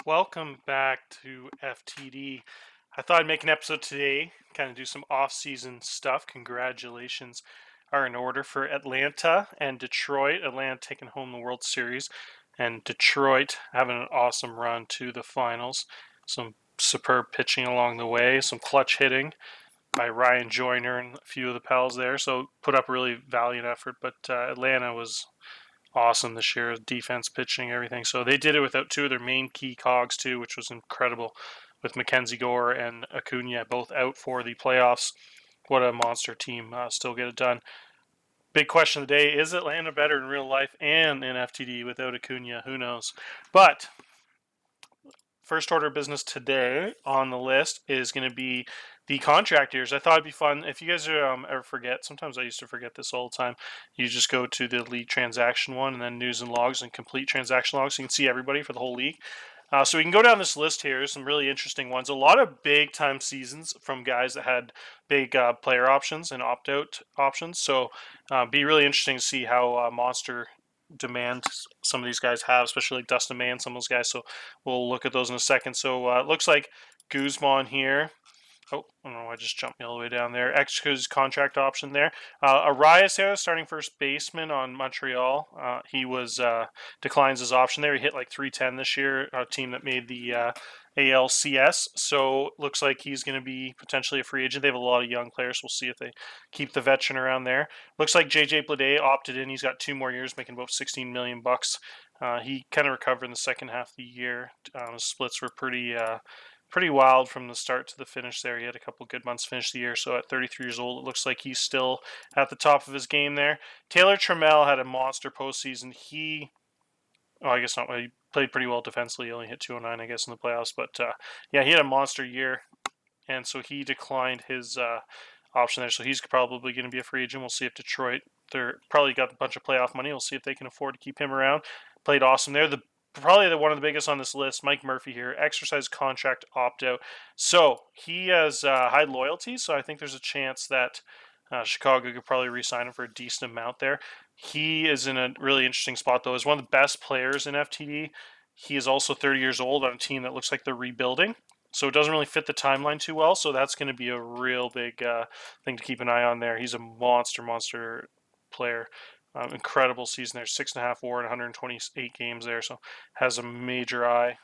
Welcome back to FTD. I thought I'd make an episode today, kind of do some off-season stuff. Congratulations are in order for Atlanta and Detroit. Atlanta taking home the World Series, and Detroit having an awesome run to the finals. Some superb pitching along the way, some clutch hitting by Ryan Joyner and a few of the pals there. So put up a really valiant effort, but Atlanta was awesome this year. Defense, pitching, everything. So they did it without two of their main key cogs too, which was incredible. With Mackenzie Gore and Acuna both out for the playoffs, what a monster team! Still get it done. Big question of the day: is Atlanta better in real life and in FTD without Acuna? Who knows? But first order of business today on the list is going to be the contract years. I thought it'd be fun if you guys ever forget. Sometimes I used to forget this all the time. You just go to the league transaction one and then news and logs and complete transaction logs, so you can see everybody for the whole league. So we can go down this list here. Some really interesting ones. A lot of big time seasons from guys that had big player options and opt out options. So be really interesting to see how monster demand some of these guys have, especially like Dustin May and some of those guys. So we'll look at those in a second. So it looks like Guzman here. Oh, I don't know. I just jumped me all the way down there. Extra's contract option there. Arias here, starting first baseman on Montreal. He was declines his option there. He hit like 310 this year. A team that made the ALCS. So looks like he's going to be potentially a free agent. They have a lot of young players. We'll see if they keep the veteran around there. Looks like JJ Bleday opted in. He's got 2 more years, making about 16 million bucks. He kind of recovered in the second half of the year. His splits were pretty wild from the start to the finish there. He had a couple good months to finish the year. So at 33 years old, it looks like he's still at the top of his game there. Taylor Trammell had a monster postseason. I guess not. He played pretty well defensively. He only hit 209, I guess, in the playoffs. But yeah, he had a monster year. And so he declined his option there. So he's probably going to be a free agent. We'll see if Detroit, they're probably got a bunch of playoff money. We'll see if they can afford to keep him around. Played awesome there. Probably one of the biggest on this list, Mike Murphy here, exercise contract opt out. So he has high loyalty, so I think there's a chance that Chicago could probably re-sign him for a decent amount there. He is in a really interesting spot, though. As one of the best players in FTD, he is also 30 years old on a team that looks like they're rebuilding. So it doesn't really fit the timeline too well. So that's going to be a real big thing to keep an eye on there. He's a monster player. Incredible season there, 6.5 WAR in 128 games there. So has a major eye,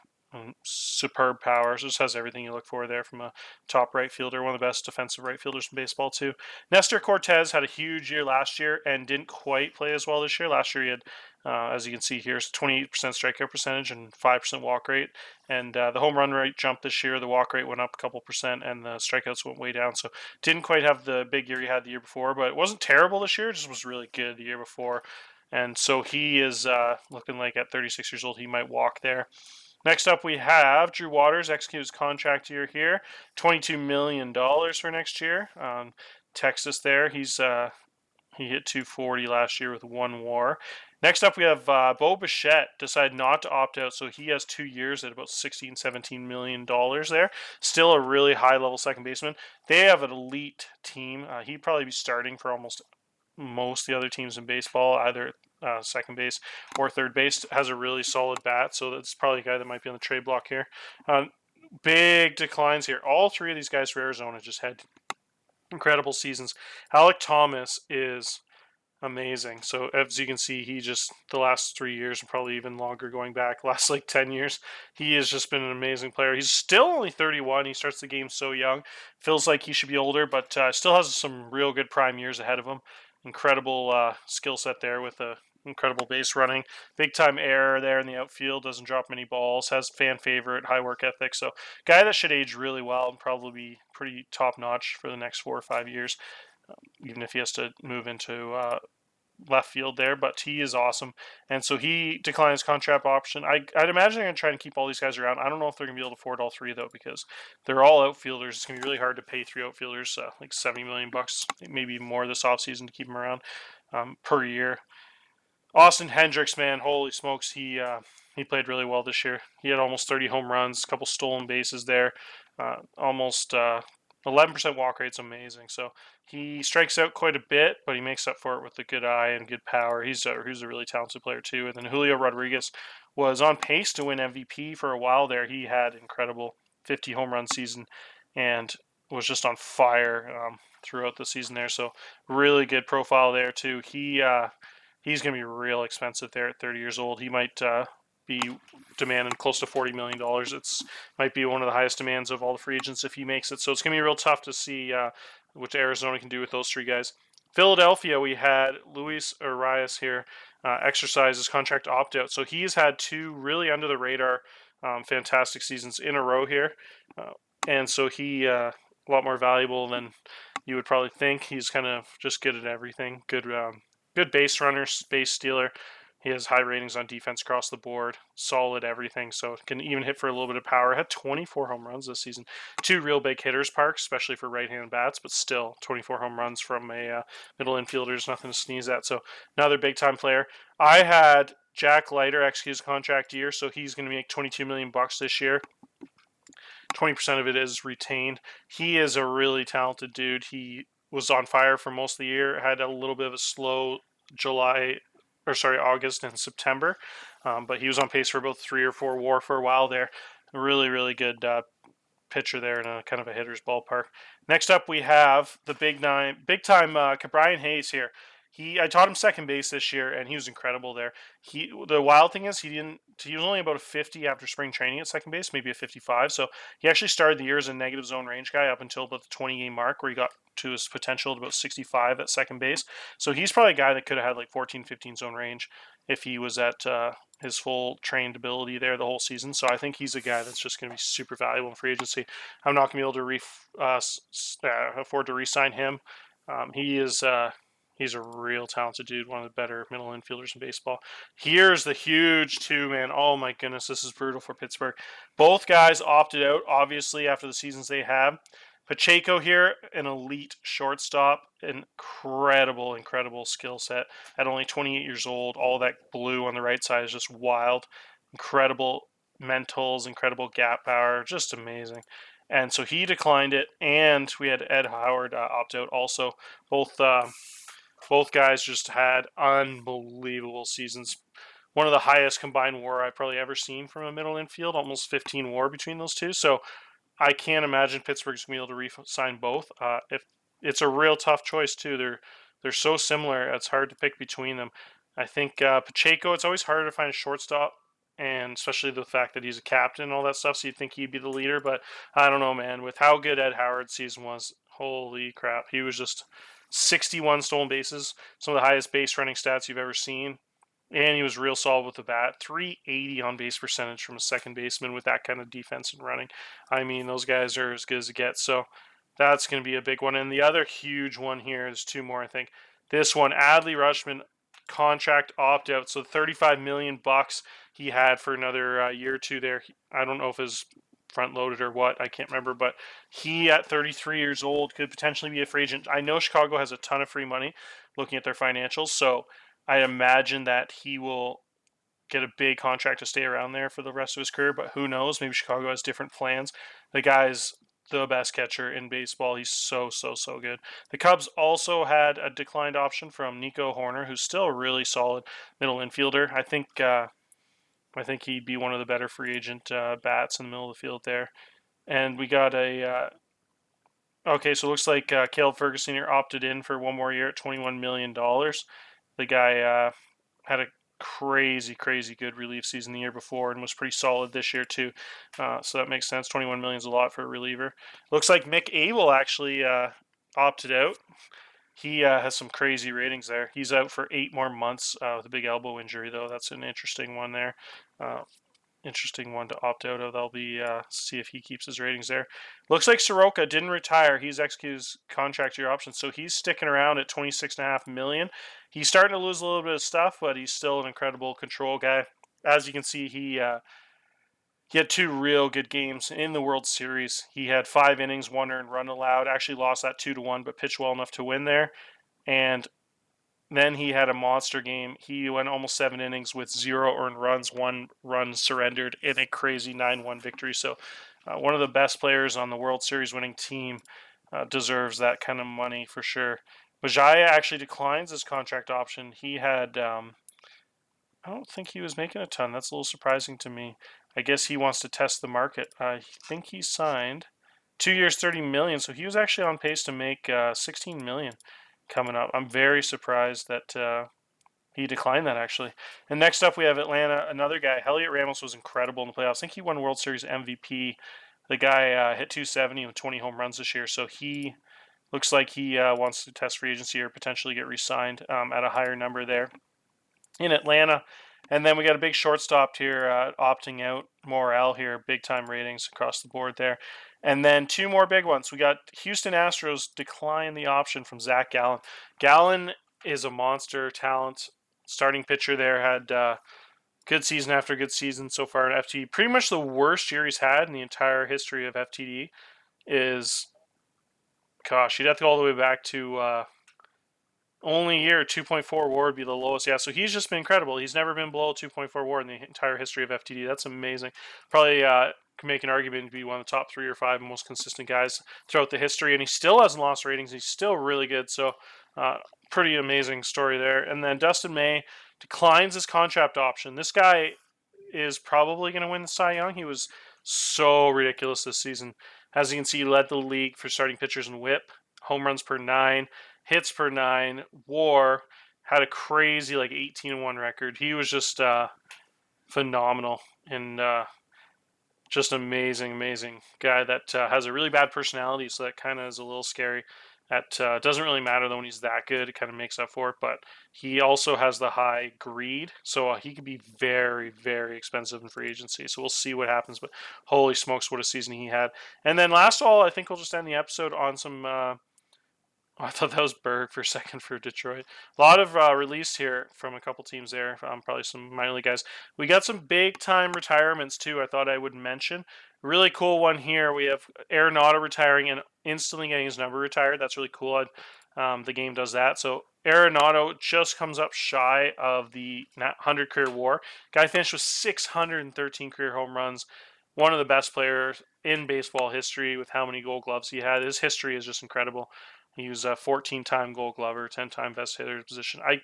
superb power. So just has everything you look for there from a top right fielder, one of the best defensive right fielders in baseball too. Nestor Cortez had a huge year last year and didn't quite play as well this year. Last year he had, as you can see here, 28% strikeout percentage and 5% walk rate. And the home run rate jumped this year. The walk rate went up a couple percent, and the strikeouts went way down. So didn't quite have the big year he had the year before, but it wasn't terrible this year. It just was really good the year before. And so he is looking like at 36 years old, he might walk there. Next up, we have Drew Waters execute his contract year here, $22 million for next year. Texas there, he hit 240 last year with 1 WAR. Next up, we have Bo Bichette decided not to opt out, so he has 2 years at about $16-17 million there. Still a really high-level second baseman. They have an elite team. He'd probably be starting for almost most of the other teams in baseball, either second base or third base. Has a really solid bat, so that's probably a guy that might be on the trade block here. Big declines here. All three of these guys for Arizona just had incredible seasons. Alec Thomas is amazing. So as you can see, he just the last 3 years and probably even longer going back, last like 10 years, he has just been an amazing player. He's still only 31. He starts the game so young. Feels like he should be older, but still has some real good prime years ahead of him. Incredible skill set there with a incredible base running, big time error there in the outfield, doesn't drop many balls, has fan favorite, high work ethic. So guy that should age really well and probably be pretty top notch for the next 4 or 5 years, even if he has to move into left field there, but he is awesome. And so he declined his contract option. I'd imagine they're going to try and keep all these guys around. I don't know if they're going to be able to afford all three, though, because they're all outfielders. It's going to be really hard to pay 3 outfielders like $70 million, maybe more this offseason to keep them around per year. Austin Hendricks, man, holy smokes, he played really well this year. He had almost 30 home runs, a couple stolen bases there, almost 11% walk rate's amazing. So he strikes out quite a bit, but he makes up for it with a good eye and good power. He's a really talented player too. And then Julio Rodriguez was on pace to win MVP for a while there. He had incredible 50 home run season and was just on fire throughout the season there. So really good profile there too. He's going to be real expensive there at 30 years old. He might be demanding close to $40 million. It's might be one of the highest demands of all the free agents if he makes it. So it's going to be real tough to see what Arizona can do with those three guys. Philadelphia, we had Luis Arias here exercise his contract opt-out. So he's had two really under-the-radar fantastic seasons in a row here. And so he a lot more valuable than you would probably think. He's kind of just good at everything. Good base runner, base stealer. He has high ratings on defense across the board, solid everything, so can even hit for a little bit of power. Had 24 home runs this season. Two real big hitters, Parks, especially for right-handed bats, but still 24 home runs from a middle infielder is nothing to sneeze at. So another big-time player. I had Jack Leiter execute his contract year, so he's going to make $22 million this year. 20% of it is retained. He is a really talented dude. He was on fire for most of the year, had a little bit of a slow August and September, but he was on pace for about 3 or 4 WAR for a while there. Really, really good pitcher there in a kind of a hitter's ballpark. Next up, we have the big time Brian Hayes here. I taught him second base this year, and he was incredible there. The wild thing is he was only about a 50 after spring training at second base, maybe a 55. So he actually started the year as a negative zone range guy up until about the 20 game mark, where he got to his potential at about 65 at second base. So he's probably a guy that could have had like 14, 15 zone range if he was at his full trained ability there the whole season. So I think he's a guy that's just going to be super valuable in free agency. I'm not going to be able to afford to re-sign him. He's a real talented dude, one of the better middle infielders in baseball. Here's the huge two, man. Oh my goodness, this is brutal for Pittsburgh. Both guys opted out, obviously, after the seasons they have. Pacheco here, an elite shortstop, incredible skill set. At only 28 years old, all that blue on the right side is just wild. Incredible mentals, incredible gap power, just amazing. And so he declined it, and we had Ed Howard opt out also. Both guys just had unbelievable seasons. One of the highest combined WAR I've probably ever seen from a middle infield, almost 15 WAR between those two. So I can't imagine Pittsburgh's going to be able to re-sign both. If it's a real tough choice too. They're so similar. It's hard to pick between them. I think Pacheco. It's always harder to find a shortstop, and especially the fact that he's a captain and all that stuff. So you'd think he'd be the leader, but I don't know, man. With how good Ed Howard's season was, holy crap, he was just 61 stolen bases, some of the highest base running stats you've ever seen. And he was real solid with the bat. 380 on base percentage from a second baseman with that kind of defense and running. I mean, those guys are as good as it gets. So that's going to be a big one. And the other huge one here is two more, I think. This one, Adley Rutschman contract opt out. So 35 million bucks he had for another year or two there. I don't know if his front loaded or what, I can't remember, but he at 33 years old could potentially be a free agent. I know Chicago has a ton of free money looking at their financials, so I imagine that he will get a big contract to stay around there for the rest of his career, but who knows? Maybe Chicago has different plans. The guy's the best catcher in baseball. He's so good. The Cubs also had a declined option from Nico Horner, who's still a really solid middle infielder. I think he'd be one of the better free agent bats in the middle of the field there. And we got okay, so it looks like Caleb Ferguson here opted in for one more year at $21 million. The guy had a crazy good relief season the year before and was pretty solid this year too. So that makes sense. 21 million is a lot for a reliever. Looks like Mick Abel actually opted out. He has some crazy ratings there. He's out for 8 more months with a big elbow injury, though. That's an interesting one there. Interesting one to opt out of. That'll be see if he keeps his ratings there. Looks like Soroka didn't retire. He's executed his contract year option, so he's sticking around at $26.5 million. He's starting to lose a little bit of stuff, but he's still an incredible control guy. As you can see, he had 2 real good games in the World Series. He had 5 innings, 1 earned run allowed. Actually lost that 2-1, but pitched well enough to win there. And then he had a monster game. He went almost 7 innings with 0 earned runs, 1 run surrendered in a crazy 9-1 victory. So one of the best players on the World Series winning team. deserves that kind of money for sure. Majaya actually declines his contract option. He had, I don't think he was making a ton. That's a little surprising to me. I guess he wants to test the market. I think he signed 2 years, 30 million. So he was actually on pace to make 16 million coming up. I'm very surprised that he declined that actually. And next up, we have Atlanta. Another guy, Elliot Ramos, was incredible in the playoffs. I think he won World Series MVP. The guy hit 270 with 20 home runs this year. So he looks like he wants to test free agency or potentially get re-signed at a higher number there in Atlanta. And then we got a big shortstop here opting out. Morel here, big time ratings across the board there. And then two more big ones. We got Houston Astros decline the option from Zach Gallen. Gallen is a monster talent. Starting pitcher there had good season after good season so far in FTD. Pretty much the worst year he's had in the entire history of FTD is, gosh, you'd have to go all the way back to only year 2.4 WAR would be the lowest. Yeah, so he's just been incredible. He's never been below 2.4 WAR in the entire history of FTD. That's amazing. Probably can make an argument to be one of the top 3 or 5 most consistent guys throughout the history, and he still hasn't lost ratings. He's still really good. So pretty amazing story there. And then Dustin May declines his contract option. This guy is probably going to win the Cy Young. He was so ridiculous this season. As you can see, he led the league for starting pitchers in WHIP, home runs per 9, hits per 9, WAR, had a crazy 18-1 record. He was just phenomenal and just amazing guy that has a really bad personality, so that kind of is a little scary. That doesn't really matter though when he's that good. It kind of makes up for it, but he also has the high greed, so he could be very expensive in free agency. So we'll see what happens, but holy smokes, what a season he had. And then last of all, I think we'll just end the episode on some I thought that was Berg for a second for Detroit. A lot of release here from a couple teams there. Probably some minor league guys. We got some big time retirements too. I thought I would mention. Really cool one here. We have Arenado retiring and instantly getting his number retired. That's really cool. The game does that. So Arenado just comes up shy of the 100 career WAR. Guy finished with 613 career home runs. One of the best players in baseball history with how many Gold Gloves he had. His history is just incredible. He was a 14-time Gold Glover, 10-time best hitter position. I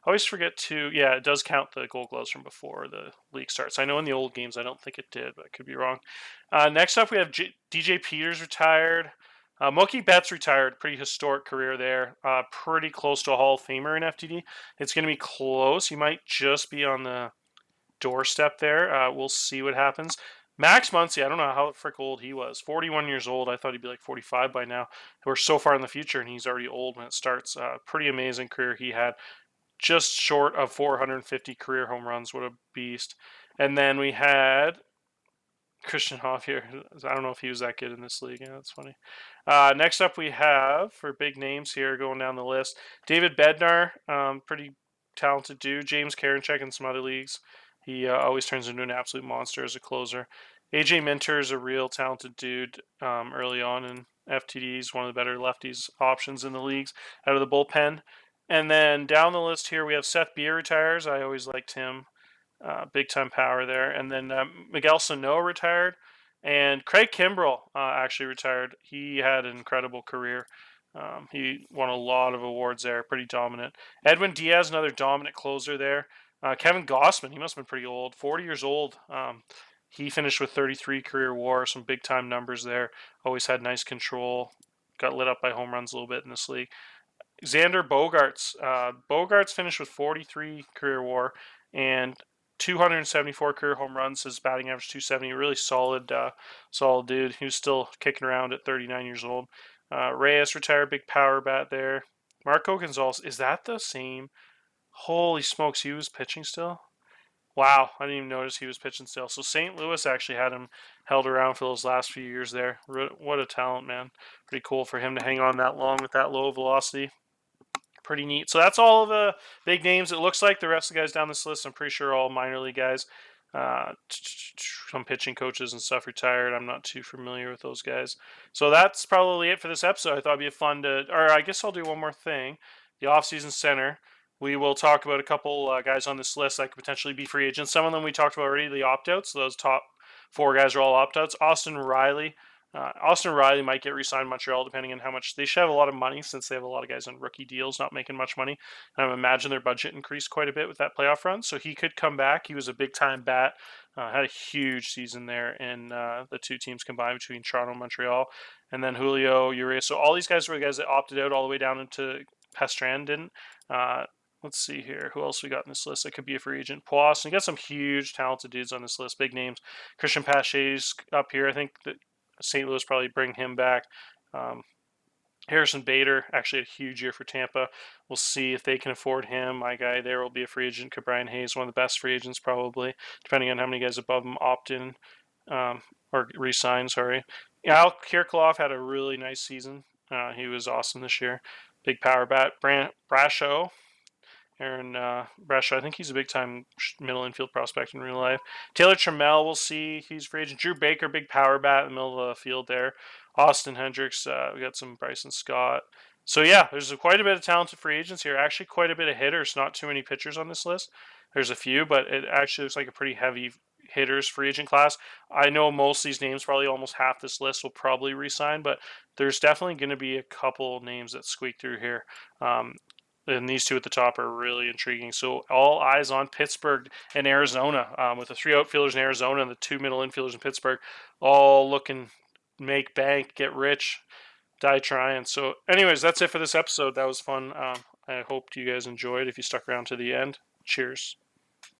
always forget to, yeah, it does count the Gold Gloves from before the league starts. I know in the old games I don't think it did, but I could be wrong. Next up, we have DJ Peters retired. Mookie Betts retired. Pretty historic career there. Pretty close to a Hall of Famer in FTD. It's going to be close. He might just be on the doorstep there. We'll see what happens. Max Muncy, I don't know how frick old he was. 41 years old. I thought he'd be like 45 by now. We're so far in the future, and he's already old when it starts. Pretty amazing career he had. Just short of 450 career home runs. What a beast. And then we had Christian Hoff here. I don't know if he was that good in this league. Yeah, that's funny. Next up, we have, for big names here going down the list, David Bednar, pretty talented dude. James Karinchak in some other leagues. He always turns into an absolute monster as a closer. AJ Minter is a real talented dude early on in FTDs, one of the better lefties options in the leagues out of the bullpen. And then down the list here, we have Seth Beer retires. I always liked him. Big time power there. And then Miguel Sano retired. And Craig Kimbrell actually retired. He had an incredible career. He won a lot of awards there, pretty dominant. Edwin Diaz, another dominant closer there. Kevin Gossman, he must have been pretty old, 40 years old. He finished with 33 career WAR, some big time numbers there. Always had nice control. Got lit up by home runs a little bit in this league. Xander Bogaerts. Bogaerts finished with 43 career WAR and 274 career home runs. His batting average 270. Really solid dude. He was still kicking around at 39 years old. Reyes retired, big power bat there. Marco Gonzalez, is that the same? Holy smokes, he was pitching still? Wow, I didn't even notice he was pitching still. So St. Louis actually had him held around for those last few years there. What a talent, man. Pretty cool for him to hang on that long with that low velocity. Pretty neat. So that's all of the big names. It looks like the rest of the guys down this list, I'm pretty sure all minor league guys. Some pitching coaches and stuff retired. I'm not too familiar with those guys. So that's probably it for this episode. I thought it'd be fun to, or I guess I'll do one more thing. The offseason center. We will talk about a couple guys on this list that could potentially be free agents. Some of them we talked about already, the opt-outs. Those top 4 guys are all opt-outs. Austin Riley, Austin Riley might get re-signed in Montreal depending on how much. They should have a lot of money since they have a lot of guys on rookie deals not making much money. And I imagine their budget increased quite a bit with that playoff run, so he could come back. He was a big-time bat, had a huge season there in the two teams combined between Toronto and Montreal. And then Julio Urias. So all these guys were the guys that opted out all the way down into Pastran didn't. Let's see here. Who else we got in this list that could be a free agent? Poisson. You got some huge, talented dudes on this list. Big names. Christian Pache's up here. I think that St. Louis probably bring him back. Harrison Bader actually had a huge year for Tampa. We'll see if they can afford him. My guy there will be a free agent. Brian Hayes, one of the best free agents probably, depending on how many guys above him opt in or resign. Sorry. Yeah, Al Kirchhoff had a really nice season. He was awesome this year. Big power bat. Brasho. Aaron Brashaw, I think he's a big-time middle infield prospect in real life. Taylor Trammell, we'll see. He's free agent. Drew Baker, big power bat in the middle of the field there. Austin Hendricks, we got some Bryson Scott. So, yeah, there's quite a bit of talented free agents here. Actually, quite a bit of hitters. Not too many pitchers on this list. There's a few, but it actually looks like a pretty heavy hitters free agent class. I know most of these names, probably almost half this list, will probably resign, but there's definitely going to be a couple names that squeak through here. And these two at the top are really intriguing. So all eyes on Pittsburgh and Arizona, with the three outfielders in Arizona and the two middle infielders in Pittsburgh, all looking make bank, get rich, die trying. So anyways, that's it for this episode. That was fun. I hope you guys enjoyed. If you stuck around to the end, cheers.